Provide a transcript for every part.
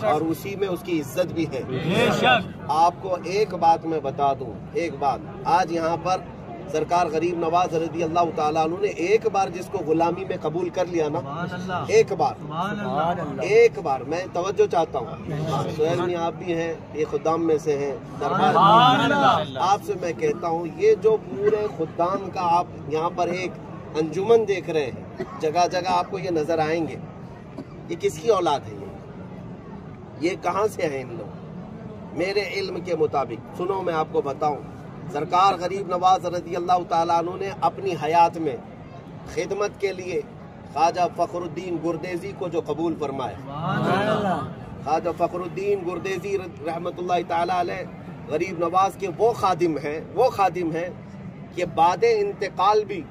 और उसी में उसकी इज्जत भी है। आपको एक बात मैं बता दूं, एक बात, आज यहाँ पर सरकार गरीब नवाज रज़ी अल्लाह ताला अन्हु ने एक बार जिसको गुलामी में कबूल कर लिया ना, एक बार मैं तवज्जो चाहता हूँ, सोहेल मियां आप भी हैं, ये खुदाम में से हैं, दरबार आपसे मैं कहता हूँ, ये जो पूरे खुदाम का आप यहाँ पर एक अंजुमन देख रहे हैं, जगह जगह आपको ये नजर आएंगे, ये किसकी औलाद है? ये कहाँ से हैं इन लोग? मेरे इल्म के मुताबिक, सुनो मैं आपको बताऊं, सरकार गरीब नवाज रज़ी अल्लाह ताला अन्हु ने अपनी हयात में खिदमत के लिए ख्वाजा फखरुद्दीन गुरदेजी को जो कबूल फरमाया, ख्वाजा फखरुद्दीन गुरदेजी रहमतुल्लाह ताला अलैह गरीब नवाज के वो खादिम हैं कि बाद इंतकाल भी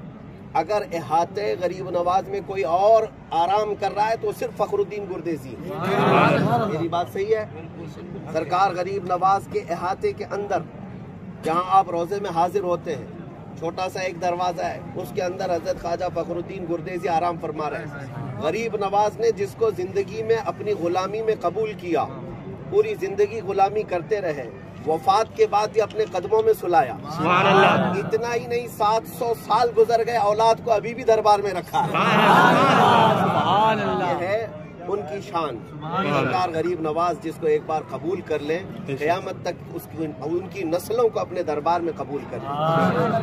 अगर इहाते गरीब नवाज में कोई और आराम कर रहा है तो सिर्फ फखरुद्दीन गुरदेजी है। मेरी बात सही है? सरकार गरीब नवाज के इहाते के अंदर जहां आप रोजे में हाजिर होते हैं, छोटा सा एक दरवाजा है, उसके अंदर हजरत ख्वाजा फखरुद्दीन गुरदेजी आराम फरमा रहे हैं। गरीब नवाज ने जिसको जिंदगी में अपनी गुलामी में कबूल किया, पूरी जिंदगी गुलामी करते रहे, वफात के बाद भी अपने कदमों में सुलाया। इतना ही नहीं, 700 साल गुजर गए, औलाद को अभी भी दरबार में रखा है। ये है उनकी शान। सरकार गरीब नवाज जिसको एक बार कबूल कर ले, क़यामत तक उनकी नस्लों को अपने दरबार में कबूल कर ले।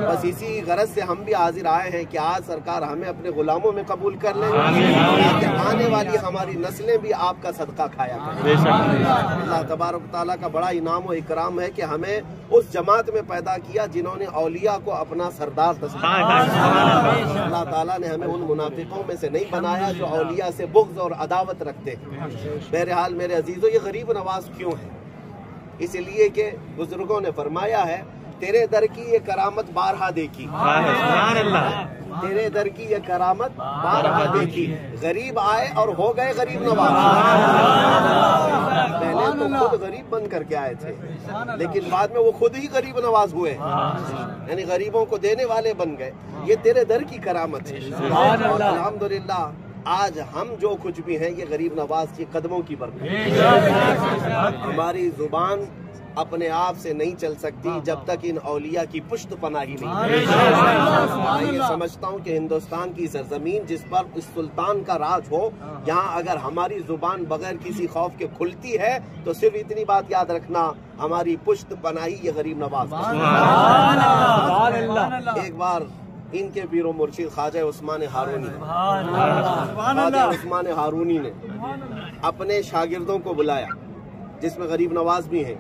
बस इसी गरज से हम भी हाजिर आए हैं कि आज सरकार हमें अपने गुलामों में कबूल कर ले, ताकि आने वाली हमारी नस्लें भी आपका सदका खाया करें। अल्लाह तबारक तआला का बड़ा इनाम और इकराम है कि हमें उस जमात में पैदा किया जिन्होंने औलिया को अपना सरदार तस्लीम किया। अल्लाह ताला ने हमें उन मुनाफिकों में से नहीं बनाया जो औलिया से बुग़्ज़ और अदावत रखते हैं। बहरहाल मेरे अजीजों, ये गरीब नवाज क्यों है? इसलिए कि बुजुर्गों ने फरमाया है, तेरे दर की ये करामत बारहा देखी, तेरे दर की ये करामत बारहा देखी। गरीब आए और हो गए गरीब नवाज। पहले तो खुद गरीब बन करके आए थे, लेकिन बाद में वो खुद ही गरीब नवाज हुए, यानी गरीबों को देने वाले बन गए। ये तेरे दर की करामत है। अल्हम्दुलिल्लाह आज हम जो कुछ भी हैं ये गरीब नवाज के कदमों की बरकत। हमारी जुबान अपने आप से नहीं चल सकती जब तक इन औलिया की पुष्ट पनाही नहीं। मैं ये समझता हूँ कि हिंदुस्तान की सरजमीन जिस पर इस सुल्तान का राज हो, यहाँ अगर हमारी जुबान बगैर किसी खौफ के खुलती है तो सिर्फ इतनी बात याद रखना, हमारी पुष्ट पनाही ये गरीब नवाज। एक बार इनके पीरो मुर्शिद ख्वाजा उस्मान हारूनी ने अपने शागिर्दों को बुलाया, जिसमें गरीब नवाज भी हैं,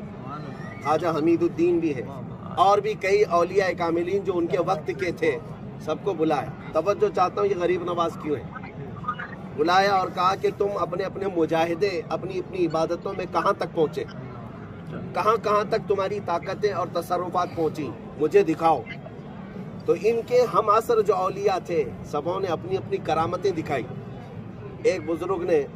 ख्वाजा हमीदुद्दीन भी है, और भी कई औलिया कामिलीन जो उनके वक्त के थे, सबको बुलाया। तवज्जो चाहता हूँ, ये गरीब नवाज क्यों है? बुलाया और कहा कि तुम अपने अपने मुजाहिदे अपनी अपनी इबादतों में कहाँ तक पहुँचे, कहाँ तक तुम्हारी ताकतें और तसर्रुफात पहुँची, मुझे दिखाओ। तो इनके हम असर जो औलिया थे, सबों ने अपनी अपनी करामतें दिखाई। एक बुजुर्ग ने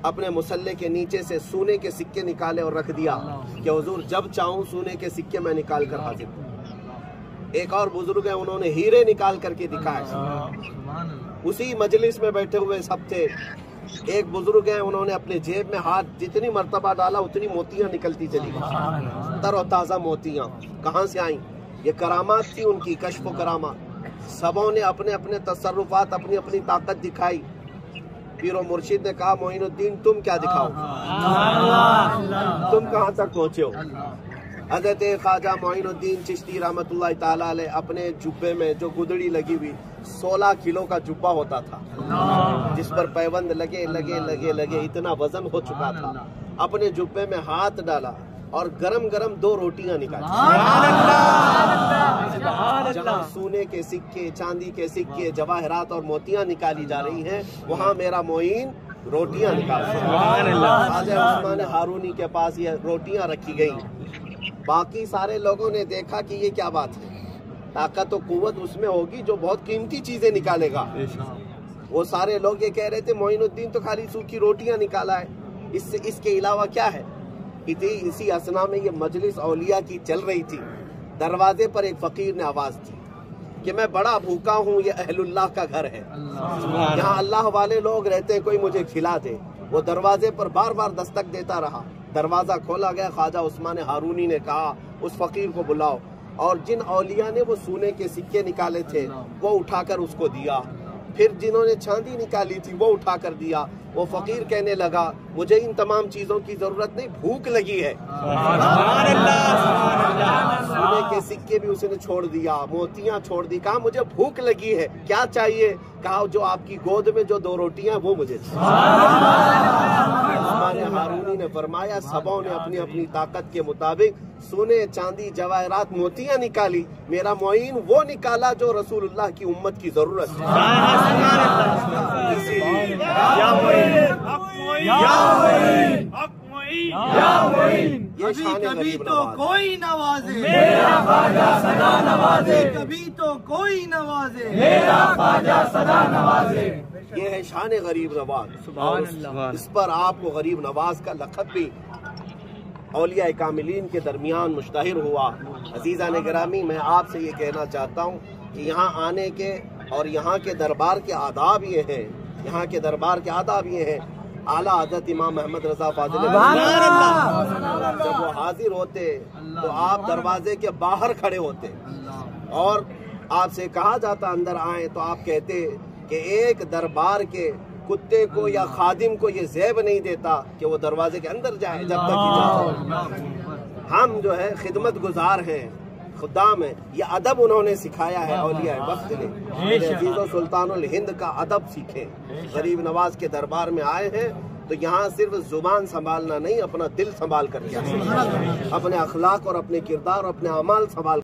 अपने मुसल्ले के नीचे से सोने के सिक्के निकाले और रख दिया कि हुजूर जब चाहूं सोने के सिक्के मैं निकाल कर हाजिर हूं। एक और बुजुर्ग है, उन्होंने हीरे निकाल करके दिखाए। उसी मजलिस में बैठे हुए सब थे। एक बुजुर्ग है, उन्होंने अपने जेब में हाथ जितनी मर्तबा डाला उतनी मोतियां निकलती चली गई, तरोताजा मोतियां। कहाँ से आई? ये करामात थी उनकी, कश्फ करामात। सबों ने अपने अपने तसर्रुफात, अपनी अपनी ताकत दिखाई। पीरो मुर्शिद ने कहा, मोइनुद्दीन तुम क्या दिखाओ, तुम कहाँ तक पहुँचे हो? हजरत ख्वाजा मोइनुद्दीन चिश्ती रहमतुल्लाह ताला अलैह अपने जुब्बे में जो गुदड़ी लगी हुई 16 किलो का जुब्बा होता था, जिस पर पैबंद लगे लगे लगे लगे, इतना वजन हो चुका था। अपने जुब्बे में हाथ डाला और गरम गरम 2 रोटियां निकाली। जहाँ सोने के सिक्के, चांदी के सिक्के, जवाहरात और मोतियां निकाली जा रही हैं, वहाँ मेरा मोइन रोटियां निकाल। ख्वाजा उस्मान हारूनी के पास ये रोटियां रखी गई। बाकी सारे लोगों ने देखा कि ये क्या बात है, ताकत और कुव्वत उसमें होगी जो बहुत कीमती चीजें निकालेगा। वो सारे लोग ये कह रहे थे, मोइनुद्दीन तो खाली सूखी रोटियां निकाला है, इसके अलावा क्या है? इसी असना में ये मजलिस औलिया की चल रही थी। दरवाजे पर एक फकीर ने आवाज दी कि मैं बड़ा भूखा हूँ, ये अहलुल्लाह का घर है, यहाँ अल्लाह वाले लोग रहते हैं, कोई मुझे खिला दे। वो दरवाजे पर बार बार दस्तक देता रहा। दरवाजा खोला गया, ख्वाजा उस्मान हारूनी ने कहा उस फकीर को बुलाओ, और जिन औलिया ने वो सोने के सिक्के निकाले थे वो उठाकर उसको दिया। फिर जिन्होंने चांदी निकाली थी वो उठाकर दिया। वो फकीर कहने लगा मुझे इन तमाम चीजों की जरूरत नहीं, भूख लगी है। सोने के सिक्के भी उसने छोड़ दिया, मोतियां छोड़ दी, कहा मुझे भूख लगी है, क्या चाहिए? कहा जो आपकी गोद में जो 2 रोटियां वो मुझे चाहिए। उस्मान हारूनी ने फरमाया सबों ने अपनी अपनी ताकत के मुताबिक सोने, चांदी, जवाहरात, मोतियां निकाली, मेरा मोइन वो निकाला जो रसूलुल्लाह की उम्मत की जरूरत है। ये शान कभी गरीब तो नवाज। कोई नवाजे मेरा ख्वाजा सदा नवाजे, कभी तो कोई नवाजे मेरा ख्वाजा सदा नवाजे। ये है शान गरीब नवाज। इस पर आपको गरीब नवाज का लक़ब भी औलिया कामिलीन के दरमियान मुश्तहिर हुआ। अजीज़ा ने गिरामी, मैं आपसे ये कहना चाहता हूँ कि यहाँ आने के और यहाँ के दरबार के आदाब ये हैं, यहाँ के दरबार के आदाब ये हैं। आला हज़रत इमाम अहमद रज़ा फाज़िल जब वो हाजिर होते तो आप दरवाजे के बाहर खड़े होते और आपसे कहा जाता अंदर आए, तो आप कहते कि एक दरबार के कुत्ते को या खादिम को ये ज़ैब नहीं देता कि वो दरवाजे के अंदर जाए जब तक इजाज़त। हम जो है खिदमत गुजार हैं, खुदाम है। ये अदब उन्होंने सिखाया है औलिया वक्त ने। अजीज़ो सुल्तानुल हिंद का अदब सीखे। गरीब नवाज के दरबार में आए हैं तो यहाँ सिर्फ जुबान संभालना नहीं, अपना दिल संभाल कर, अपने अखलाक और अपने किरदार और अपने अमाल संभाल